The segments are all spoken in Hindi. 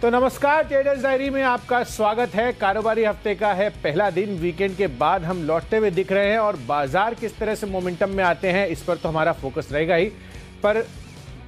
तो नमस्कार, ट्रेडर्स डायरी में आपका स्वागत है। कारोबारी हफ्ते का है पहला दिन। वीकेंड के बाद हम लौटते हुए दिख रहे हैं और बाजार किस तरह से मोमेंटम में आते हैं इस पर तो हमारा फोकस रहेगा ही। पर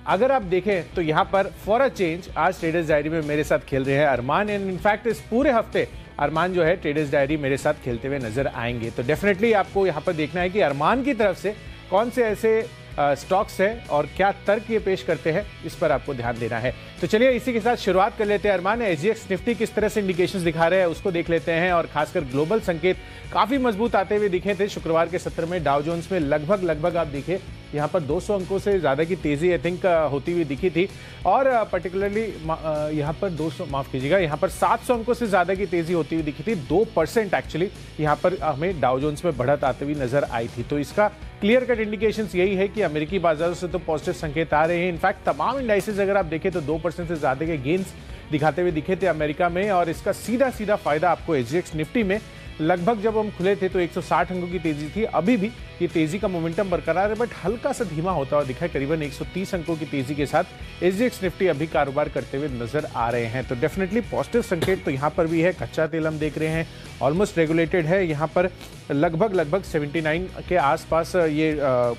अगर आप देखें तो यहाँ पर फॉर अ चेंज आज ट्रेडर्स डायरी में मेरे साथ खेल रहे हैं अरमान। एंड इनफैक्ट इस पूरे हफ्ते अरमान जो है ट्रेडर्स डायरी मेरे साथ खेलते हुए नजर आएंगे। तो डेफिनेटली आपको यहाँ पर देखना है कि अरमान की तरफ से कौन से ऐसे स्टॉक्स है और क्या तर्क ये पेश करते हैं, इस पर आपको ध्यान देना है। तो चलिए इसी के साथ शुरुआत कर लेते हैं। अरमान, एसजीएक्स निफ्टी किस तरह से इंडिकेशंस दिखा रहे हैं उसको देख लेते हैं। और खासकर ग्लोबल संकेत काफी मजबूत आते हुए दिखे थे शुक्रवार के सत्र में। डाउ जोन्स में लगभग आप देखिए यहाँ पर 200 अंकों से ज़्यादा की तेज़ी आई थिंक होती हुई दिखी थी। और पर्टिकुलरली यहाँ पर 200 माफ़ कीजिएगा, यहाँ पर 700 अंकों से ज़्यादा की तेज़ी होती हुई दिखी थी। 2% एक्चुअली यहाँ पर हमें डाउ जोन्स में बढ़त आती हुई नजर आई थी। तो इसका क्लियर कट इंडिकेशंस यही है कि अमेरिकी बाजारों से तो पॉजिटिव संकेत आ रहे हैं। इनफैक्ट तमाम इंडाइसेस अगर आप देखें तो 2% से ज़्यादा के गेन्स दिखाते हुए दिखे थे अमेरिका में। और इसका सीधा फायदा आपको एसजीएक्स निफ्टी में लगभग जब हम खुले थे तो 160 अंकों की तेजी थी। अभी भी ये तेजी का मोमेंटम बरकरार है, बट हल्का सा धीमा होता हुआ दिखा है। करीबन 130 अंकों की तेजी के साथ एसजीएक्स निफ्टी अभी कारोबार करते हुए नजर आ रहे हैं। तो डेफिनेटली पॉजिटिव संकेत तो यहाँ पर भी है। कच्चा तेल हम देख रहे हैं ऑलमोस्ट रेगुलेटेड है, यहाँ पर लगभग 79 के आसपास ये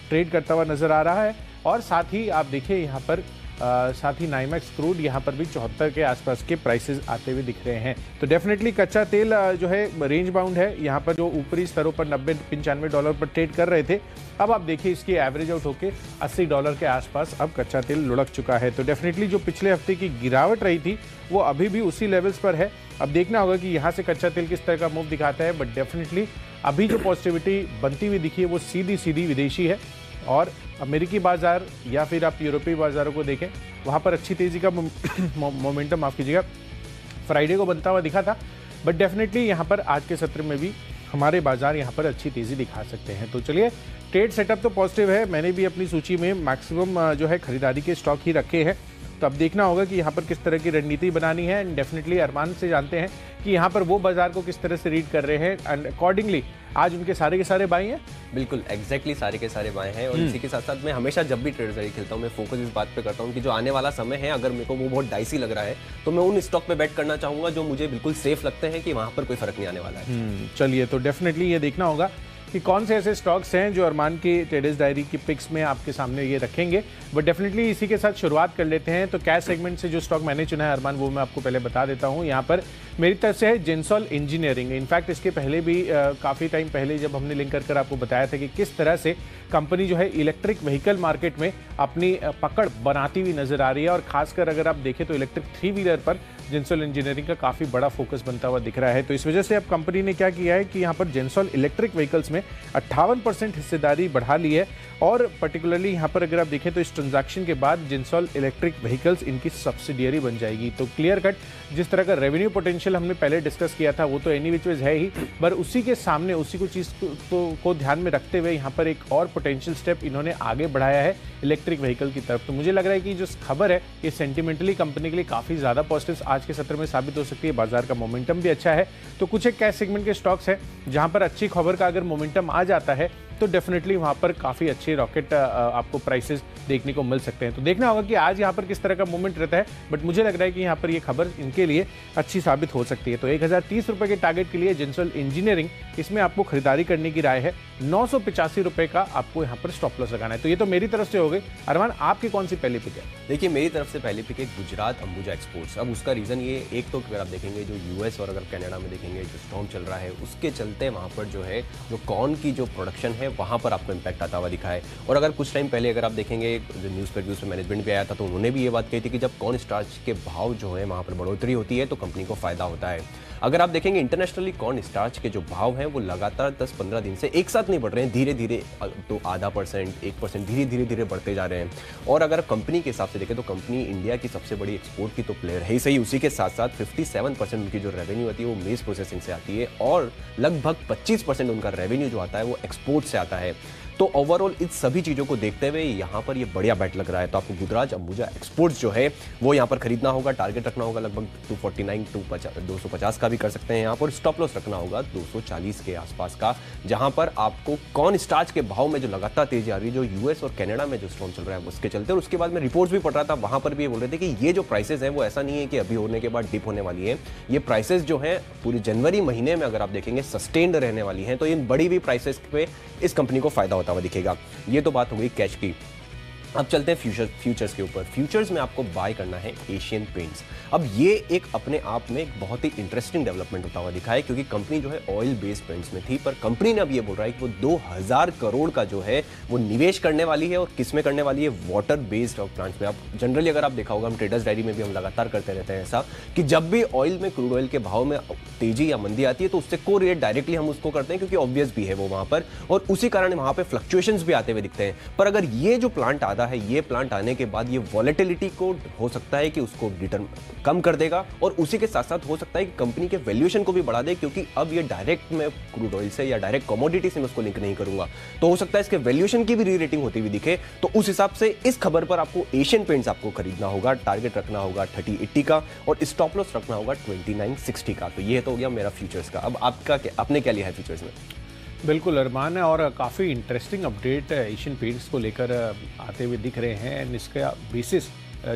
ट्रेड करता हुआ नजर आ रहा है। और साथ ही आप देखिए यहाँ पर साथ ही नाइमैक्स क्रूड यहाँ पर भी 74 के आसपास के प्राइसेस आते हुए दिख रहे हैं। तो डेफिनेटली कच्चा तेल जो है रेंज बाउंड है। यहाँ पर जो ऊपरी स्तरों पर $90-95 पर ट्रेड कर रहे थे, अब आप देखिए इसकी एवरेज आउट होकर $80 के आसपास अब कच्चा तेल लुढ़क चुका है। तो डेफिनेटली जो पिछले हफ्ते की गिरावट रही थी वो अभी भी उसी लेवल्स पर है। अब देखना होगा कि यहाँ से कच्चा तेल किस तरह का मूव दिखाता है। बट डेफिनेटली अभी जो पॉजिटिविटी बनती हुई दिखी है वो सीधी विदेशी है। और अमेरिकी बाजार या फिर आप यूरोपीय बाजारों को देखें, वहाँ पर अच्छी तेज़ी का मोमेंटम माफ़ कीजिएगा फ्राइडे को बनता हुआ दिखा था। बट डेफिनेटली यहाँ पर आज के सत्र में भी हमारे बाजार यहाँ पर अच्छी तेज़ी दिखा सकते हैं। तो चलिए, ट्रेड सेटअप तो पॉजिटिव है। मैंने भी अपनी सूची में मैक्सिमम जो है खरीदारी के स्टॉक ही रखे हैं। तो अब देखना होगा कि यहाँ पर किस तरह की रणनीति बनानी है। एंड डेफिनेटली अरमान से जानते हैं कि यहाँ पर वो बाजार को किस तरह से रीड कर रहे हैं। एंड अकॉर्डिंगली आज उनके सारे के सारे बाई हैं। बिल्कुल एग्जैक्टली सारे के सारे बाएं हैं। और इसी के साथ साथ मैं हमेशा जब भी ट्रेडर्स डायरी खेलता हूँ मैं फोकस इस बात पे करता हूँ कि जो आने वाला समय है अगर मेरे को वो बहुत डाइसी लग रहा है तो मैं उन स्टॉक पे बेट करना चाहूंगा जो मुझे बिल्कुल सेफ लगते हैं कि वहां पर कोई फर्क नहीं आने वाला है। चलिए, तो डेफिनेटली ये देखना होगा कि कौन से ऐसे स्टॉक्स हैं जो अरमान की ट्रेडर्स डायरी की पिक्स में आपके सामने ये रखेंगे। बट डेफिनेटली इसी के साथ शुरुआत कर लेते हैं। तो कैश सेगमेंट से जो स्टॉक मैंने चुना है अरमान, वो मैं आपको पहले बता देता हूँ। यहाँ पर मेरी तरफ से है जेंसॉल इंजीनियरिंग। इनफैक्ट इसके पहले भी काफ़ी टाइम पहले जब हमने लिंक कर आपको बताया था कि किस तरह से कंपनी जो है इलेक्ट्रिक व्हीकल मार्केट में अपनी पकड़ बनाती हुई नजर आ रही है। और खासकर अगर आप देखें तो इलेक्ट्रिक 3 व्हीलर पर जेंसॉल इंजीनियरिंग का काफ़ी बड़ा फोकस बनता हुआ दिख रहा है। तो इस वजह से अब कंपनी ने क्या किया है कि यहाँ पर जेंसॉल इलेक्ट्रिक व्हीकल्स में 58% हिस्सेदारी बढ़ा ली है। और पर्टिकुलरली यहाँ पर अगर आप देखें तो इस ट्रांजैक्शन के बाद जेंसॉल इलेक्ट्रिक व्हीकल्स इनकी सब्सिडियरी बन जाएगी। तो क्लियर कट जिस तरह का रेवेन्यू पोटेंशियल हमने पहले डिस्कस किया था वो तो एनी विच वेज है ही, पर उसी के सामने उसी को चीज़ को ध्यान में रखते हुए यहाँ पर एक और पोटेंशियल स्टेप इन्होंने आगे बढ़ाया है इलेक्ट्रिक व्हीकल की तरफ। तो मुझे लग रहा है कि जो खबर है ये सेंटिमेंटली कंपनी के लिए काफ़ी ज़्यादा पॉजिटिव आज के सत्र में साबित हो सकती है। बाजार का मोमेंटम भी अच्छा है। तो कुछ एक कैश सेगमेंट के स्टॉक्स हैं जहां पर अच्छी खबर का अगर मोमेंटम आ जाता है तो डेफिनेटली वहां पर काफ़ी अच्छे रॉकेट आपको प्राइसेस देखने को मिल सकते हैं। तो देखना होगा कि आज यहाँ पर किस तरह का मूवमेंट रहता है। बट मुझे लग रहा है कि यहाँ पर ये खबर इनके लिए अच्छी साबित हो सकती है। तो 1030 रुपये के टारगेट के लिए जेंसॉल इंजीनियरिंग, इसमें आपको खरीदारी करने की राय है। 985 रुपये का आपको यहाँ पर स्टॉप लॉस लगाना है। तो ये तो मेरी तरफ से हो गई। अरमान, आपकी कौन सी पहली पिक है? देखिए, मेरी तरफ से पहली पिक है गुजरात अंबुजा एक्सपोर्ट्स। अब उसका रीज़न ये एक तो अगर आप देखेंगे जो यूएस और अगर कनाडा में देखेंगे जो स्टॉर्म चल रहा है उसके चलते वहाँ पर जो है जो कॉर्न की जो प्रोडक्शन है वहाँ पर आपको इम्पैक्ट आता हुआ दिखा है। और अगर कुछ टाइम पहले अगर आप देखेंगे जो न्यूज़ पे मैनेजमेंट भी आया था तो उन्होंने भी ये बात कही थी कि जब कॉर्न स्टार्च के भाव जो है वहाँ पर बढ़ोतरी होती है तो कंपनी को फायदा होता है। अगर आप देखेंगे इंटरनेशनली कॉर्न स्टार्च के जो भाव हैं वो लगातार 10-15 दिन से एक साथ नहीं बढ़ रहे हैं, धीरे धीरे तो 0.5%, 1% धीरे धीरे बढ़ते जा रहे हैं। और अगर कंपनी के हिसाब से देखें तो कंपनी इंडिया की सबसे बड़ी एक्सपोर्ट की तो प्लेयर है ही सही, उसी के साथ साथ 57% उनकी जो रेवेन्यू आती है वो मेज प्रोसेसिंग से आती है और लगभग 25% उनका रेवेन्यू जो आता है वो एक्सपोर्ट से आता है। तो ओवरऑल इन सभी चीज़ों को देखते हुए यहाँ पर ये बढ़िया बैट लग रहा है। तो आपको गोदरेज अंबुजा एक्सपोर्ट्स जो है वो यहाँ पर खरीदना होगा, टारगेट रखना होगा लगभग 249 250 का भी कर सकते हैं। यहाँ पर स्टॉप लॉस रखना होगा 240 के आसपास का, जहाँ पर आपको कॉर्न स्टार्च के भाव में जो लगातार तेजी आ रही है, जो यूएस और कनाडा में जो स्टॉर्म चल रहा है उसके चलते। और उसके बाद में रिपोर्ट्स भी पढ़ रहा था, वहाँ पर भी ये बोल रहे थे कि ये जो प्राइसेस है वो ऐसा नहीं है कि अभी होने के बाद डिप होने वाली है। ये प्राइसेस जो है पूरी जनवरी महीने में अगर आप देखेंगे सस्टेन्ड रहने वाली है। तो इन बड़ी हुई प्राइसेस पे इस कंपनी को फायदा होता हुआ दिखेगा। ये तो बात हो गई कैश की। अब चलते हैं फ्यूचर्स के ऊपर। फ्यूचर्स में आपको बाय करना है एशियन पेंट्स। अब ये एक अपने आप में एक बहुत ही इंटरेस्टिंग डेवलपमेंट होता हुआ दिखा है, क्योंकि कंपनी जो है ऑयल बेस्ड पेंट्स में थी, पर कंपनी ने अब ये बोल रहा है कि वो 2000 करोड़ का जो है वो निवेश करने वाली है। और किस में करने वाली है? वाटर बेस्ड प्लांट्स में। अब जनरली अगर आप देखा होगा, हम ट्रेडर्स डायरी में भी हम लगातार करते रहते हैं ऐसा कि जब भी ऑयल में, क्रूड ऑयल के भाव में तेजी या मंदी आती है तो उससे कोरिलेट डायरेक्टली हम उसको करते हैं, क्योंकि ऑब्वियस भी है वो वहां पर, और उसी कारण वहां पर फ्लक्चुएशंस भी आते हुए दिखते हैं। पर अगर ये जो प्लांट आता है, ये प्लांट आने के बाद ये वॉलेटिलिटी को हो सकता है कि उसको कम कर देगा, और उसी के साथ साथ हो सकता है कि कंपनी के वैल्यूएशन को भी बढ़ा दे, क्योंकि अब ये डायरेक्ट मैं क्रूड ऑयल से या डायरेक्ट कमोडिटी से मैं उसको लिंक नहीं करूंगा, तो हो सकता है इसके वैल्यूएशन की भी री रेटिंग होती हुई दिखे। तो उस हिसाब से इस खबर पर आपको एशियन पेंट्स आपको खरीदना होगा, टारगेट रखना होगा 3080 का, और स्टॉप लॉस रखना होगा 2960 का। तो ये तो हो गया मेरा फ्यूचर्स का। अब आपने क्या लिया है फ्यूचर्स में? बिल्कुल अरमान है, और काफ़ी इंटरेस्टिंग अपडेट एशियन पेंट्स को लेकर आते हुए दिख रहे हैं। एंड इसका बेसिस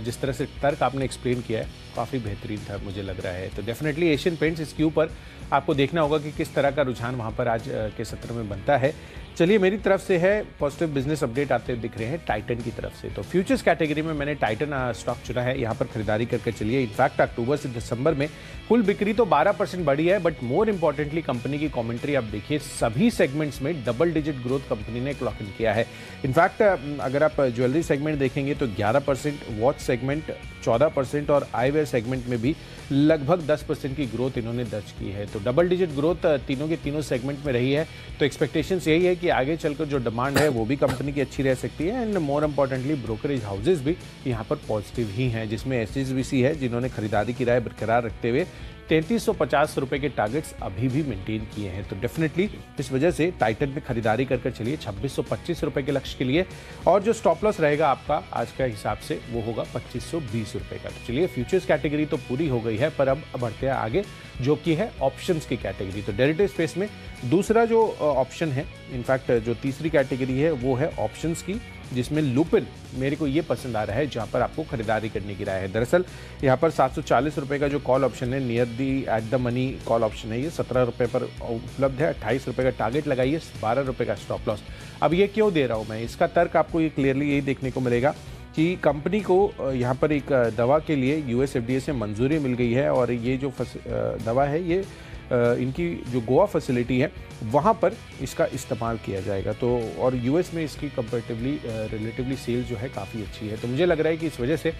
जिस तरह से तर्क आपने एक्सप्लेन किया है काफ़ी बेहतरीन था मुझे लग रहा है। तो डेफिनेटली एशियन पेंट्स इसके ऊपर आपको देखना होगा कि किस तरह का रुझान वहाँ पर आज के सत्र में बनता है। चलिए मेरी तरफ से है पॉजिटिव बिजनेस अपडेट आते दिख रहे हैं टाइटन की तरफ से। तो फ्यूचर्स कैटेगरी में मैंने टाइटन स्टॉक चुना है, यहाँ पर खरीदारी करके चलिए। इनफैक्ट अक्टूबर से दिसंबर में कुल बिक्री तो 12% बढ़ी है, बट मोर इंपॉर्टेंटली कंपनी की कमेंट्री आप देखिए, सभी सेगमेंट्स में डबल डिजिट ग्रोथ कंपनी ने क्लॉक इन किया है। इनफैक्ट अगर आप ज्वेलरी सेगमेंट देखेंगे तो 11%, वॉच सेगमेंट 14% और आईवेयर सेगमेंट में भी लगभग 10% की ग्रोथ इन्होंने दर्ज की है। तो डबल डिजिट ग्रोथ तीनों के तीनों सेगमेंट में रही है। तो एक्सपेक्टेशंस यही है कि आगे चलकर जो डिमांड है वो भी कंपनी की अच्छी रह सकती है। And more importantly brokerage houses भी यहाँ पर पॉजिटिव ही हैं, जिसमें HSBC है जिन्होंने खरीदारी की राय बरकरार रखते हुए 3350 रुपए के टारगेट्स अभी भी मेंटेन किए हैं। तो डेफिनेटली इस वजह से टाइटन में खरीदारी करके चलिए 2625 रुपए के लक्ष्य के लिए, और जो स्टॉप लॉस रहेगा आपका आज का हिसाब से वो होगा 2520 रुपए का। तो चलिए फ्यूचर्स कैटेगरी तो पूरी हो गई है, पर अब बढ़ते हैं आगे जो कि है ऑप्शंस की कैटेगरी। तो डेरिवेटिव स्पेस में दूसरा जो ऑप्शन है, इनफैक्ट जो तीसरी कैटेगरी है वो है ऑप्शंस की, जिसमें लुपिन मेरे को ये पसंद आ रहा है, जहां पर आपको खरीदारी करने की राय है। दरअसल यहाँ पर 740 रुपए का जो कॉल ऑप्शन है, near the at the money call option है, ये 17 रुपए पर उपलब्ध है। 28 रुपए का टारगेट लगाइए, 12 रुपए का स्टॉप लॉस। अब ये क्यों दे रहा हूँ मैं, इसका तर्क आपको ये क्लियरली यही देखने को मिलेगा कि कंपनी को यहाँ पर एक दवा के लिए US FDA से मंजूरी मिल गई है, और ये जो दवा है ये इनकी जो गोवा फैसिलिटी है वहाँ पर इसका इस्तेमाल किया जाएगा। तो और US में इसकी कंपैरेटिवली रिलेटिवली सेल जो है काफ़ी अच्छी है। तो मुझे लग रहा है कि इस वजह से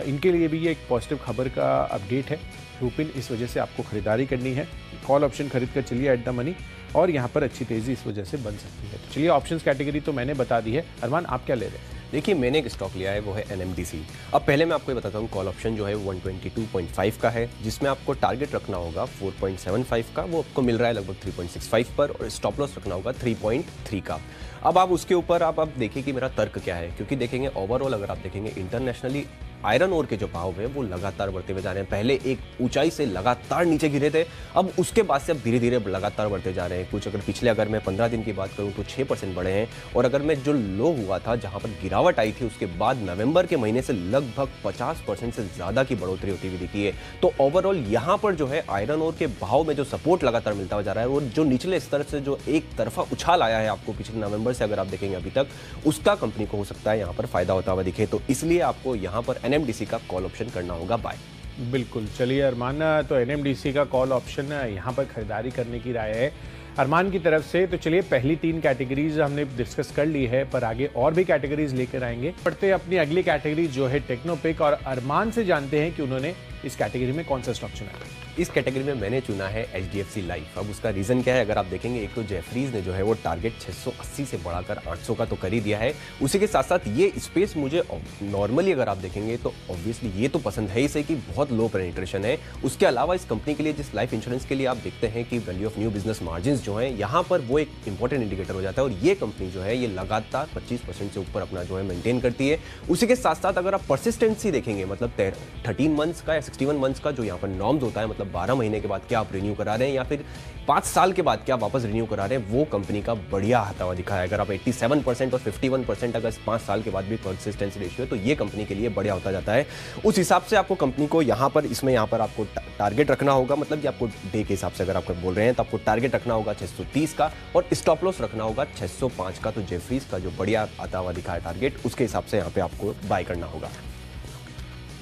इनके लिए भी ये एक पॉजिटिव खबर का अपडेट है। लुपिन इस वजह से आपको खरीदारी करनी है, कॉल ऑप्शन खरीद कर चलिए एट द मनी, और यहाँ पर अच्छी तेज़ी इस वजह से बन सकती है। तो चलिए ऑप्शंस कैटेगरी तो मैंने बता दी है। अरमान आप क्या ले रहे हैं? देखिए मैंने एक स्टॉक लिया है वो है NMDC। अब पहले मैं आपको ये बताता हूँ, कॉल ऑप्शन जो है 122.5 का है, जिसमें आपको टारगेट रखना होगा 4.75 का, वो आपको मिल रहा है लगभग 3.65 पर, और स्टॉप लॉस रखना होगा 3.3 का। अब आप उसके ऊपर आप देखिए कि मेरा तर्क क्या है, क्योंकि देखेंगे ओवरऑल अगर आप देखेंगे इंटरनेशनली आयरन ओर के जो भाव है वो लगातार बढ़ते हुए जा रहे हैं। पहले एक ऊंचाई से लगातार नीचे गिरे थे, अब उसके बाद से अब धीरे धीरे लगातार बढ़ते जा रहे हैं। कुछ अगर पिछले अगर मैं 15 दिन की बात करूं तो 6% बढ़े हैं, और अगर मैं जो लो हुआ था जहां पर गिरावट आई थी उसके बाद नवंबर के महीने से लगभग 50% से ज़्यादा की बढ़ोतरी होती हुई दिखी है। तो ओवरऑल यहाँ पर जो है आयरन ओर के भाव में जो सपोर्ट लगातार मिलता हुआ जा रहा है, और जो निचले स्तर से जो एक तरफा उछाल आया है आपको पिछले नवंबर से अगर आप देखेंगे अभी तक, उसका कंपनी को हो सकता है यहाँ पर फायदा होता हुआ दिखे। तो इसलिए आपको यहाँ पर NMDC का कॉल ऑप्शन करना होगा बाय। बिल्कुल, चलिए अरमान, तो NMDC का कॉल ऑप्शन यहाँ पर खरीदारी करने की राय है अरमान की तरफ से। तो चलिए पहली 3 कैटेगरीज हमने डिस्कस कर ली है, पर आगे और भी कैटेगरीज लेकर आएंगे। पढ़ते हैं अपनी अगली कैटेगरी जो है टेक्नोपिक, और अरमान से जानते हैं कि उन्होंने इस कैटेगरी में कौन सा स्टॉक चुना है। इस कैटेगरी में मैंने चुना है HDFC लाइफ। अब उसका रीज़न क्या है, अगर आप देखेंगे, एक तो जेफरीज ने जो है वो टारगेट 680 से बढ़ाकर 800 का तो कर ही दिया है। उसी के साथ साथ ये स्पेस मुझे नॉर्मली अगर आप देखेंगे तो ऑब्वियसली ये तो पसंद है ही सही कि बहुत लो पेनिट्रेशन है। उसके अलावा इस कंपनी के लिए, जिस लाइफ इंश्योरेंस के लिए आप देखते हैं कि value of new business margin जो है यहाँ पर वो एक इंपॉर्टेंट इंडिकेटर हो जाता है, और ये कंपनी जो है ये लगातार 25% से ऊपर अपना जो है मेंटेन करती है। उसी के साथ साथ अगर आप परसिस्टेंसी देखेंगे, मतलब 13 मंथ्स का या 61 मंथ्स का जो यहाँ पर नॉर्म्स होता है, मतलब 12 महीने के बाद क्या आप रिन्यू करा रहे हैं या फिर 5 साल के बाद क्या वापस रिन्यू करा रहे हैं, वो कंपनी का बढ़िया आता हुआ दिखा है। अगर आप 87% और 51% अगर 5 साल के बाद भी परसिस्टेंसी रेशियो है तो ये कंपनी के लिए बढ़िया होता जाता है। उस हिसाब से आपको कंपनी को यहाँ पर आपको टारगेट रखना होगा, मतलब कि आपको डे के हिसाब से अगर आप बोल रहे हैं तो आपको टारगेट रखना होगा 630 का और स्टॉप लॉस रखना होगा 605 का। तो जेफरीज का जो बढ़िया आता हुआ दिखा है टारगेट, उसके हिसाब से यहाँ पे आपको बाय करना होगा।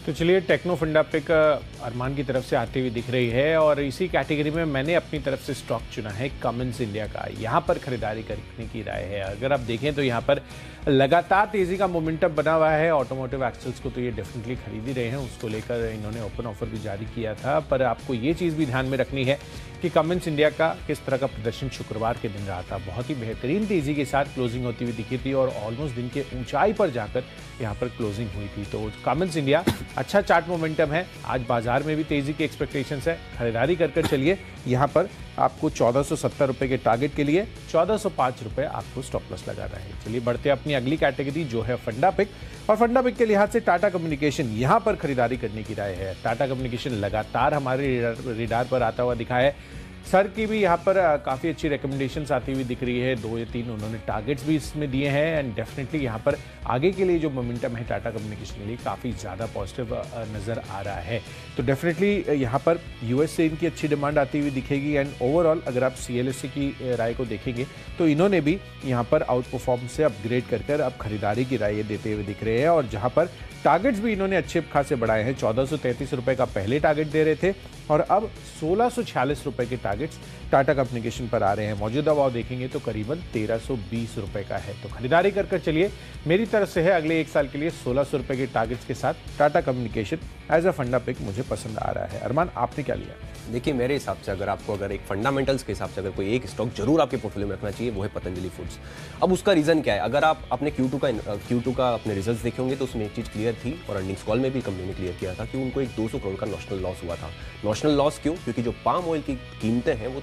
तो चलिए, टेक्नो फंडा पिक अरमान की तरफ से आती हुई दिख रही है, और इसी कैटेगरी में मैंने अपनी तरफ से स्टॉक चुना है कमिंस इंडिया का। यहाँ पर खरीदारी करने की राय है। अगर आप देखें तो यहाँ पर लगातार तेजी का मोमेंटम बना हुआ है। ऑटोमोटिव एक्सेल्स को तो ये डेफिनेटली खरीद ही रहे हैं, उसको लेकर इन्होंने ओपन ऑफर भी जारी किया था। पर आपको ये चीज़ भी ध्यान में रखनी है कि कमिंस इंडिया का किस तरह का प्रदर्शन शुक्रवार के दिन रहा था। बहुत ही बेहतरीन तेजी के साथ क्लोजिंग होती हुई दिखी थी और ऑलमोस्ट दिन के ऊंचाई पर जाकर यहाँ पर क्लोजिंग हुई थी। तो कमिंस इंडिया अच्छा चार्ट मोमेंटम है। आज बाजार में भी तेजी की एक्सपेक्टेशंस है। खरीदारी कर चलिए। यहाँ पर आपको 1470 रुपये के टारगेट के लिए 1405 रुपये आपको स्टॉप लॉस लगाना है। चलिए बढ़ते हैं अपनी अगली कैटेगरी जो है फंडा पिक, और फंडा पिक के लिहाज से टाटा कम्युनिकेशन यहाँ पर खरीदारी करने की राय है। टाटा कम्युनिकेशन लगातार हमारे रिडार पर आता हुआ दिखा है। सर की भी यहाँ पर काफ़ी अच्छी रिकमेंडेशंस आती हुई दिख रही है। 2 या 3 उन्होंने टारगेट्स भी इसमें दिए हैं, एंड डेफिनेटली यहाँ पर आगे के लिए जो मोमेंटम है टाटा कम्युनिकेशन के लिए काफ़ी ज़्यादा पॉजिटिव नज़र आ रहा है। तो डेफिनेटली यहाँ पर US से इनकी अच्छी डिमांड आती हुई दिखेगी, एंड ओवरऑल अगर आप CLSA की राय को देखेंगे तो इन्होंने भी यहाँ पर आउट परफॉर्म से अपग्रेड कर अब खरीदारी की राय देते हुए दिख रहे हैं। और जहाँ पर टारगेट्स भी इन्होंने अच्छे खासे बढ़ाए हैं। 1433 रुपये का पहले टारगेट दे रहे थे और अब 1646 रुपये के टारगेट्स टाटा कम्युनिकेशन पर आ रहे हैं। मौजूदा भाव देखेंगे तो करीबन 1320 रुपये का है। तो खरीदारी कर चलिए। मेरी तरफ से है अगले 1 साल के लिए 1600 रुपये के टारगेट्स के साथ टाटा कम्युनिकेशन एज अ फंडा पिक मुझे पसंद आ रहा है। अरमान, आपने क्या लिया? देखिए, मेरे हिसाब से अगर एक फंडामेंटल्स के हिसाब से अगर कोई एक स्टॉक जरूर आपके पोर्टफोलियो में रखना चाहिए, वो है पतंजलि फूड्स। अब उसका रीज़न क्या है, अगर आप अपने Q2 का अपने रिजल्ट्स देखेंगे तो उसमें एक चीज़ क्लियर थी, और अर्निंग्स कॉल में भी कंपनी ने क्लियर किया था कि उनको एक 200 करोड़ का नॉशनल लॉस हुआ था। नॉशनल लॉस क्यों? क्योंकि जो पाम ऑयल की कीमतें हैं वो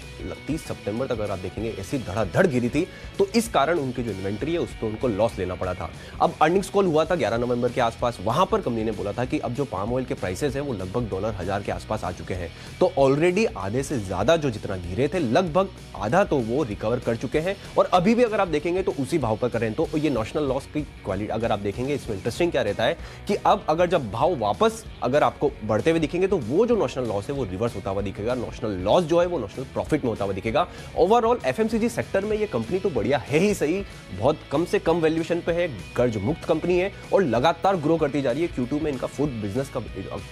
30 सितंबर तक अगर आप देखेंगे ऐसी धड़ाधड़ गिरी थी, तो इस कारण उनकी जो इन्वेंट्री है उस पर उनको लॉस लेना पड़ा था। अब अर्निंग्स कॉल हुआ था 11 नवंबर के आसपास, वहां पर कंपनी ने बोला था कि अब जो पाम ऑयल के प्राइसेस हैं वो लगभग $1000 के आसपास आ चुके हैं। तो ऑलरेडी आधे से ज्यादा जो जितना गिरे थे लगभग आधा तो वो रिकवर कर चुके हैं, और अभी भी अगर आप देखेंगे तो उसी भाव पर करें। तो ये नॉशनल लॉस की क्वालिटी अगर आप देखेंगे, इसमें इंटरेस्टिंग क्या रहता है कि अब अगर जब भाव वापस अगर आपको बढ़ते हुए दिखेंगे तो वो जो नॉशनल लॉस है वो रिवर्स होता हुआ दिखेगा। नॉशनल लॉस जो है वो नॉशनल प्रॉफिट में होता हुआ दिखेगा। ओवरऑल FMCG सेक्टर में ये कंपनी तो बढ़िया है ही सही, बहुत कम से कम वैल्यूएशन पे है, कर्ज मुक्त कंपनी है और लगातार ग्रो करती जा रही है। Q2 में इनका फूड बिजनेस का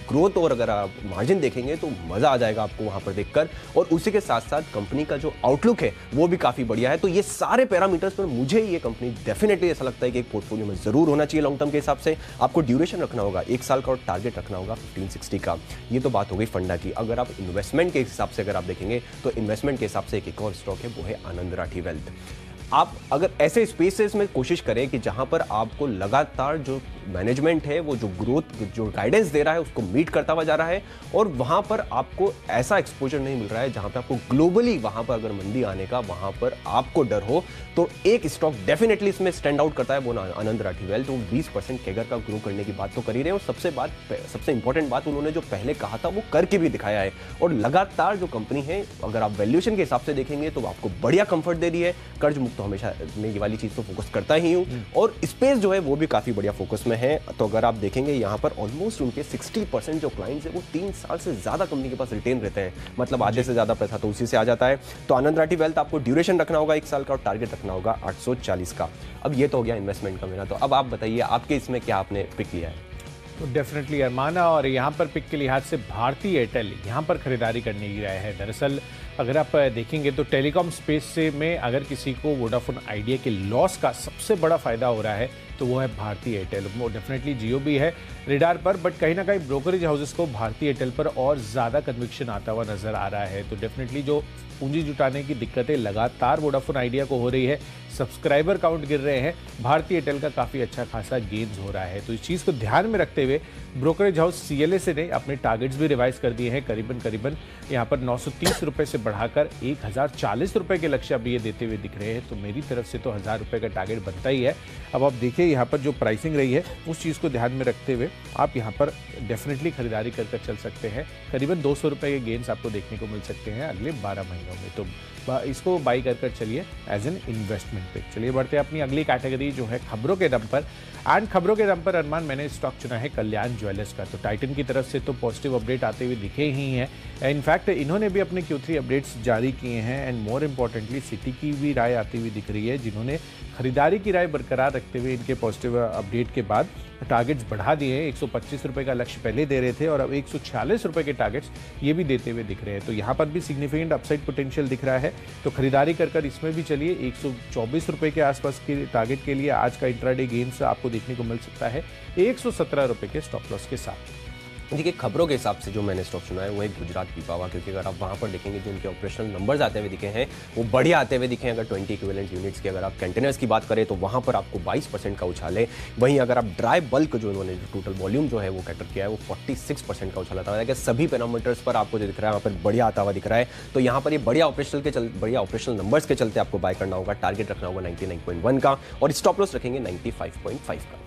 ग्रोथ, और अगर आप मार्जिन देखेंगे तो मजा आ जाएगा आपको वहां पर देखकर। और उसी के साथ साथ कंपनी का जो आउटलुक है वो भी काफी बढ़िया है। तो ये सारे पैरामीटर्स पर मुझे ये कंपनी डेफिनेटली ऐसा लगता है कि एक पोर्टफोलियो में जरूर होना चाहिए लॉन्ग टर्म के हिसाब से। आपको ड्यूरेशन रखना होगा 1 साल का और टारगेट रखना होगा 1560 का। ये तो बात हो गई फंडा की। अगर आप इन्वेस्टमेंट के हिसाब से अगर आप देखेंगे तो इन्वेस्टमेंट के हिसाब से एक और स्टॉक है, वो है आनंद राठी वेल्थ। आप अगर ऐसे स्पेसेस में कोशिश करें कि जहां पर आपको लगातार जो मैनेजमेंट है वो जो ग्रोथ जो गाइडेंस दे रहा है उसको मीट करता हुआ जा रहा है, और वहां पर आपको ऐसा एक्सपोजर नहीं मिल रहा है जहां पे आपको ग्लोबली वहां पर अगर मंदी आने का वहां पर आपको डर हो, तो एक स्टॉक डेफिनेटली इसमें स्टैंड आउट करता है, वो आनंद राठी वेल्थ। वो 20% कैगर का ग्रो करने की बात तो कर ही रहे हैं, और सबसे इंपॉर्टेंट बात उन्होंने जो पहले कहा था वो करके भी दिखाया है। और लगातार जो कंपनी है अगर आप वैल्यूएशन के हिसाब से देखेंगे तो आपको बढ़िया कंफर्ट दे रही है। कर्ज मुक्त तो हमेशा मैं ये वाली चीज तो फोकस करता ही हूं, और स्पेस जो है वो भी काफी बढ़िया फोकस में है। तो अगर आप देखेंगे यहाँ पर ऑलमोस्ट उनके 60% जो क्लाइंट्स है वो 3 साल से ज्यादा कंपनी के पास रिटेन रहते हैं, मतलब आधे से ज्यादा पैसा तो उसी से आ जाता है। तो आनंद राठी वेल्थ आपको ड्यूरेशन रखना होगा 1 साल का और टारगेट रखना होगा 840 का। अब ये तो हो गया इन्वेस्टमेंट का मेरा। तो अब आप बताइए आपके इसमें क्या आपने पिक लिया है? तो डेफिनेटली अरमाना, और यहाँ पर पिक के लिहाज से भारतीय एयरटेल यहाँ पर खरीदारी करने की राय है। दरअसल अगर आप देखेंगे तो टेलीकॉम स्पेस से में अगर किसी को वोडाफोन आइडिया के लॉस का सबसे बड़ा फायदा हो रहा है तो वो है भारती एयरटेल। वो डेफिनेटली जियो भी है रेडार पर, बट कहीं ना कहीं ब्रोकरेज हाउसेस को भारती एयरटेल पर और ज़्यादा कन्विक्शन आता हुआ नजर आ रहा है। तो डेफिनेटली जो पूंजी जुटाने की दिक्कतें लगातार वोडाफोन आइडिया को हो रही है, सब्सक्राइबर काउंट गिर रहे हैं, भारती एयरटेल का काफ़ी अच्छा खासा गेन्स हो रहा है। तो इस चीज़ को ध्यान में रखते हुए ब्रोकरेज हाउस CLSA ने अपने टारगेट्स भी रिवाइज कर दिए हैं। करीबन यहाँ पर 930 रुपये से बढ़ाकर 1040 रुपये के लक्ष्य अब ये देते हुए दिख रहे हैं। तो मेरी तरफ से तो 1000 रुपये का टारगेट बनता ही है। अब आप देखिए यहाँ पर जो प्राइसिंग रही है उस चीज़ को ध्यान में रखते हुए आप यहाँ पर डेफिनेटली खरीदारी कर चल सकते हैं। करीबन 200 रुपये के गेन्स आपको देखने को मिल सकते हैं अगले 12 महीनों में। तो इसको बाई कर चलिए एज एन इन्वेस्टमेंट पे। चलिए बढ़ते हैं अपनी अगली कैटेगरी जो है खबरों के दम पर। एंड खबरों के दम पर अरमान मैंने स्टॉक चुना है कल्याण ज्वेलर्स का। तो टाइटन की तरफ से तो पॉजिटिव अपडेट आते हुए दिखे ही हैं। इनफैक्ट इन्होंने भी अपने Q3 अपडेट्स जारी किए हैं एंड मोर इम्पॉर्टेंटली सिटी की भी राय आती हुई दिख रही है, जिन्होंने खरीदारी की राय बरकरार रखते हुए इनके पॉजिटिव अपडेट के बाद टारगेट्स बढ़ा दिए हैं। 125 रुपये का लक्ष्य पहले दे रहे थे और अब 146 रुपये के टारगेट्स ये भी देते हुए दिख रहे हैं। तो यहाँ पर भी सिग्निफिकेंट अपसाइड पोटेंशियल दिख रहा है। तो खरीदारी कर इसमें भी चलिए 124 रुपये के आसपास के टारगेट के लिए आज का इंट्राडे गेन्स आपको देखने को मिल सकता है 117 रुपये के स्टॉप लॉस के साथ। देखिए खबरों के हिसाब से जो मैंने स्टॉक चुना है वो है गुजरात पीपावा, क्योंकि अगर आप वहाँ पर देखेंगे जो उनके ऑपरेशनल नंबर्स आते हुए दिखे हैं वो बढ़िया आते हुए दिखे हैं। अगर 20 इक्विवेलेंट यूनिट्स की अगर आप कंटेनर्स की बात करें तो वहाँ पर आपको 22% का उछाल है। वहीं अगर आप ड्राई बल्क जो उन्होंने टोटल वॉल्यूम जो है वो कैटर किया है वो 46% का उछाल आता है। सभी पैरामीटर्स पर आपको जो दिख रहा है वहाँ पर बढ़िया आता हुआ दिख रहा है। तो यहाँ पर ये बढ़िया ऑपरेशनल नंबर्स के चलते आपको बाय करना होगा। टारगेट रखना होगा 99.1 का और स्टॉप लॉस रखेंगे 95.5 का।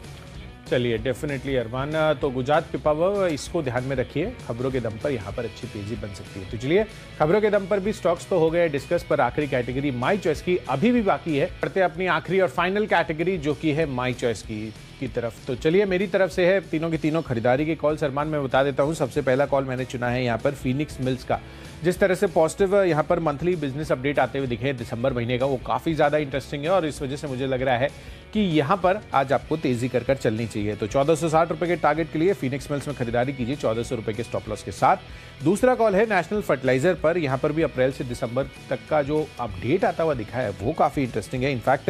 चलिए डेफिनेटली अरमान, तो गुजरात पिपावा इसको ध्यान में रखिए। खबरों के दम पर यहाँ पर अच्छी तेजी बन सकती है। तो चलिए खबरों के दम पर भी स्टॉक्स तो हो गए डिस्कस, पर आखिरी कैटेगरी माई चॉइस की अभी भी बाकी है। बढ़ते हैं अपनी आखिरी और फाइनल कैटेगरी जो कि है माई चॉइस की तरफ। तो चलिए मेरी तरफ से है तीनों की तीनों खरीदारी के कॉल। अरमान मैं बता देता हूँ, सबसे पहला कॉल मैंने चुना है यहाँ पर फिनिक्स मिल्स का। जिस तरह से पॉजिटिव यहाँ पर मंथली बिजनेस अपडेट आते हुए दिखे दिसंबर महीने का, वो काफ़ी ज़्यादा इंटरेस्टिंग है और इस वजह से मुझे लग रहा है कि यहाँ पर आज आपको तेजी कर चलनी चाहिए। तो 1460 रुपये के टारगेट के लिए फिनिक्स मिल्स में खरीदारी कीजिए 1400 रुपये के स्टॉप लॉस के साथ। दूसरा कॉल है नेशनल फर्टिलाइजर पर। यहाँ पर भी अप्रैल से दिसंबर तक का जो अपडेट आता हुआ दिखा है वो काफ़ी इंटरेस्टिंग है। इनफैक्ट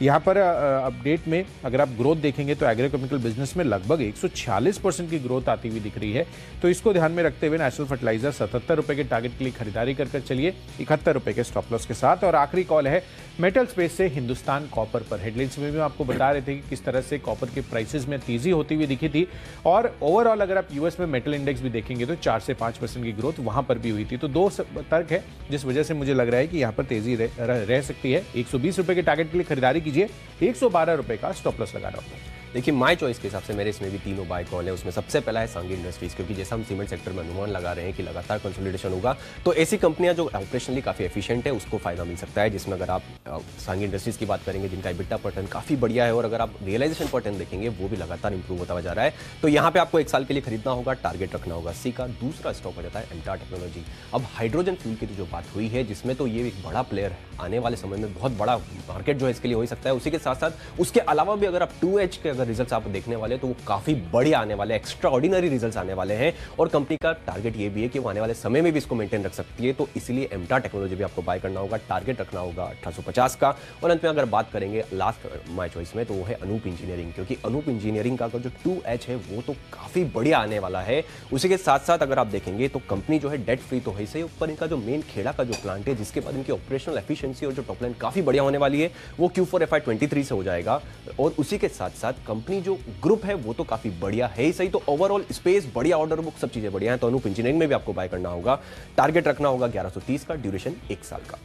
यहाँ पर अपडेट में अगर आप ग्रोथ देखेंगे तो एग्रोकेमिकल बिजनेस में लगभग 146% की ग्रोथ आती हुई दिख रही है। तो इसको ध्यान में रखते हुए नेशनल फर्टिलाइजर 77 रुपये के टारगेट के लिए खरीदारी कर चलिए 71 रुपये के स्टॉप लॉस के साथ। और आखिरी कॉल है मेटल स्पेस से हिंदुस्तान कॉपर पर। हेडलाइंस में भी आपको बता रहे थे कि किस तरह से कॉपर के प्राइसेस में तेजी होती हुई दिखी थी और ओवरऑल अगर आप यूएस में मेटल इंडेक्स भी देखेंगे तो 4 से 5% की ग्रोथ वहां पर भी हुई थी। तो दो तर्क है जिस वजह से मुझे लग रहा है कि यहां पर तेजी रह सकती है। 120 रुपए के टारगेट के लिए खरीदारी कीजिए, 112 रुपए का स्टॉप लॉस लगा रहा हूं। देखिए माय चॉइस के हिसाब से मेरे इसमें भी तीनों बाय कॉल है। उसमें सबसे पहला है सांगी इंडस्ट्रीज, क्योंकि जैसा हम सीमेंट सेक्टर में अनुमान लगा रहे हैं कि लगातार कंसोलिडेशन होगा तो ऐसी कंपनियां जो ऑपरेशनली काफ़ी एफिशिएंट है उसको फायदा मिल सकता है। जिसमें अगर आप सांगी इंडस्ट्रीज की बात करेंगे जिनका EBITDA पैटर्न काफ़ी बढ़िया है और अगर आप रियलाइजेशन पैटर्न देखेंगे वो भी लगातार इंप्रूव होता जा रहा है। तो यहाँ पे आपको 1 साल के लिए खरीदना होगा, टारगेट रखना होगा C का। दूसरा स्टॉक हो जाता है एम्टार टेक्नोलॉजी। अब हाइड्रोजन फ्यूल की जो बात हुई है जिसमें तो ये एक बड़ा प्लेयर है, आने वाले समय में बहुत बड़ा मार्केट जो है इसके लिए हो सकता है। उसी के साथ साथ उसके अलावा भी अगर आप 2H के अगर रिजल्ट आप देखने वाले तो वो काफी बढ़िया आने वाले, एक्स्ट्रा ऑर्डिनरी रिजल्ट्स आने वाले हैं और कंपनी का टारगेट ये भी है कि वो आने वाले समय में भी इसको मेंटेन रख सकती है। तो इसलिए एम्टार टेक्नोलॉजी भी आपको बाय करना होगा, टारगेट रखना होगा 1850 का। और अंत में अगर बात करेंगे लास्ट माय चॉइस में तो वो है अनूप इंजीनियरिंग, क्योंकि अनूप इंजीनियरिंग का जो 2H है वो तो काफी बढ़िया आने वाला है। उसी के साथ साथ अगर आप देखेंगे तो कंपनी जो है डेट फ्री तो है ही, ऊपर इनका जो मेन खेड़ा का जो प्लांट है जिसके बाद इनकी ऑपरेशनल एफिशिएंसी और जो टॉप लाइन काफी बढ़िया होने वाली है वो Q4 FY23 से हो जाएगा। और उसी के साथ साथ कंपनी जो ग्रुप है वो तो काफी बढ़िया है ही सही। तो ओवरऑल स्पेस बढ़िया, ऑर्डर बुक सब चीजें बढ़िया हैं। तो अनूप इंजीनियरिंग में भी आपको बाय करना होगा, टारगेट रखना होगा 1130 का, ड्यूरेशन 1 साल का।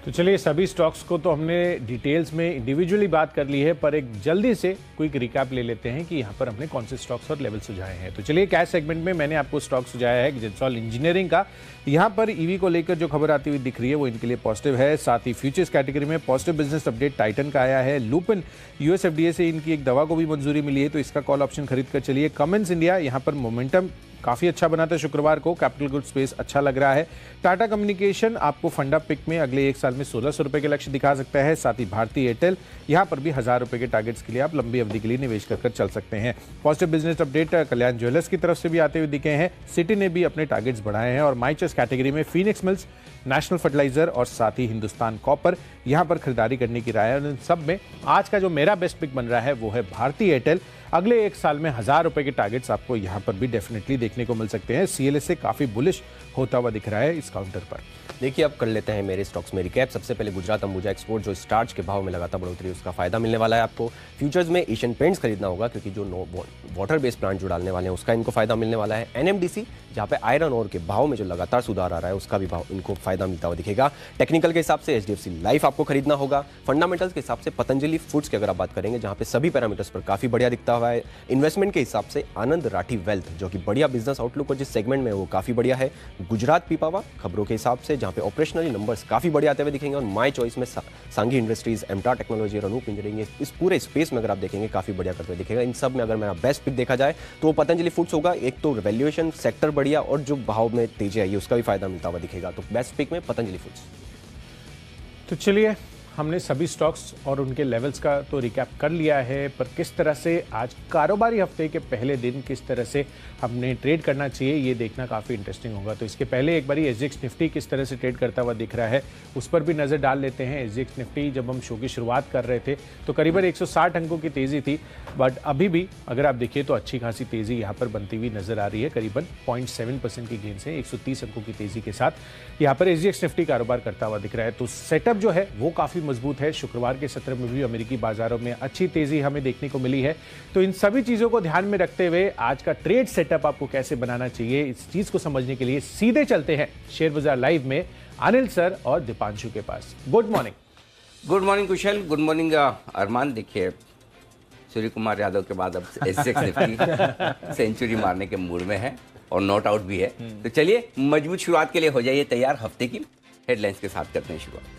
तो चलिए सभी स्टॉक्स को तो हमने डिटेल्स में इंडिविजुअली बात कर ली है, पर एक जल्दी से क्विक रिकैप ले लेते हैं कि यहाँ पर हमने कौन से स्टॉक्स और लेवल सुझाए हैं। तो चलिए कैश सेगमेंट में मैंने आपको स्टॉक सुझाया है जिंसॉल इंजीनियरिंग का। यहाँ पर ईवी को लेकर जो खबर आती हुई दिख रही है वो इनके लिए पॉजिटिव है। साथ ही फ्यूचर्स कैटेगरी में पॉजिटिव बिजनेस अपडेट टाइटन का आया है। लुपिन US FDA से इनकी एक दवा को भी मंजूरी मिली है तो इसका कॉल ऑप्शन खरीद कर चलिए। कमेंस इंडिया यहाँ पर मोमेंटम काफ़ी अच्छा बना था शुक्रवार को। कैपिटल गुड स्पेस अच्छा लग रहा है। टाटा कम्युनिकेशन आपको फंडा पिक में अगले एक साल में 1600 रुपए के लक्ष्य दिखा सकता है। साथ ही भारतीय एयरटेल, यहाँ पर भी 1000 रुपए के टारगेट्स के लिए आप लंबी अवधि के लिए निवेश कर चल सकते हैं। पॉजिटिव बिजनेस अपडेट कल्याण ज्वेलर्स की तरफ से भी आते हुए दिखे हैं। सिटी ने भी अपने टारगेट्स बढ़ाए हैं और माई चॉइस कैटेगरी में फीनिक्स मिल्स, नेशनल फर्टिलाइजर और साथ ही हिंदुस्तान कॉपर यहां पर खरीदारी करने की राय है। इन सब में आज का जो मेरा बेस्ट पिक बन रहा है वो है भारतीय एयरटेल। अगले एक साल में 1000 रुपए के टारगेट्स आपको यहां पर भी डेफिनेटली देखने को मिल सकते हैं। सीएलएस से काफी बुलिश होता हुआ दिख रहा है इस काउंटर पर। देखिए, अब कर लेते हैं मेरे स्टॉक्स में रिकैप। सबसे पहले गुजरात अंबुजा एक्सपोर्ट, जो स्टार्च के भाव में लगातार बढ़ोतरी, उसका फायदा मिलने वाला है आपको। फ्यूचर्स में एशियन पेंट्स खरीदना होगा क्योंकि जो वाटर बेस्ड प्लांट जो डालने वाले हैं उसका इनको फायदा मिलने वाला है। एनएमडीसी, जहां पे आयरन ओर के भाव में जो लगातार सुधार आ रहा है उसका भी भाव इनको फायदा मिलता हुआ दिखेगा। टेक्निकल के हिसाब से एचडीएफसी लाइफ आपको खरीदना होगा। फंडामेंटल्स के हिसाब से पतंजलि फूड्स की अगर आप बात करेंगे, जहां पे सभी पैरामीटर्स पर काफी बढ़िया दिखता हुआ है। इन्वेस्टमेंट के हिसाब से आनंद राठी वेल्थ, जो कि बढ़िया बिजनेस आउटलुक और जिस सेगमेंट में वो काफी बढ़िया है। गुजरात पीपावा खबरों के हिसाब से, जहां पे ऑपरेशनली नंबर्स काफी बढ़िया आते हुए दिखेंगे। और माई चॉइस में सांघी इंडस्ट्रीज, एमटा टेक्नोलॉजी और अनूप इंजीनियरिंग, इस पूरे स्पेस में अगर आप देखेंगे काफी बढ़िया करते हुए दिखेगा। इन सब में अगर मेरा बेस्ट पिक देखा जाए तो वो पतंजलि फूड्स होगा। एक तो वैल्यूएशन सेक्टर बढ़िया और जो भाव में तेजी आई है उसका भी फायदा मिलता हुआ दिखेगा। तो बेस्ट पिक में पतंजलि फूड्स। तो चलिए, हमने सभी स्टॉक्स और उनके लेवल्स का तो रिकैप कर लिया है, पर किस तरह से आज कारोबारी हफ्ते के पहले दिन किस तरह से हमने ट्रेड करना चाहिए ये देखना काफ़ी इंटरेस्टिंग होगा। तो इसके पहले एक बारी एसजीएक्स निफ्टी किस तरह से ट्रेड करता हुआ दिख रहा है उस पर भी नज़र डाल लेते हैं। एसजीएक्स निफ्टी जब हम शो की शुरुआत कर रहे थे तो करीबन 160 अंकों की तेज़ी थी, बट अभी भी अगर आप देखिए तो अच्छी खासी तेज़ी यहाँ पर बनती हुई नजर आ रही है। करीबन 0.7% की गेन से 130 अंकों की तेज़ी के साथ यहाँ पर एसजीएक्स निफ्टी कारोबार करता हुआ दिख रहा है। तो सेटअप जो है वो काफ़ी मजबूत है। शुक्रवार के सत्र में भी अमेरिकी बाजारों में अच्छी तेजी हमें देखने को मिली है। तो इन सभी चीजों को ध्यान में रखते हुए आज का ट्रेड सेटअप आपको कैसे बनाना चाहिए, इस चीज को समझने के लिए सीधे चलते हैं शेयर बाजार लाइव में अनिल सर और दीपांशु के पास। Good morning. Good morning Kushal, good morning Armaan. देखिए, सूर्य कुमार यादव के बाद अब एसजेएक्स निफ्टी सेंचुरी मारने के मूड में है और नॉट आउट भी है। तो चलिए, मजबूत शुरुआत के लिए हो जाइए तैयार। हफ्ते की हेडलाइंस के साथ करते हैं शुरुआत।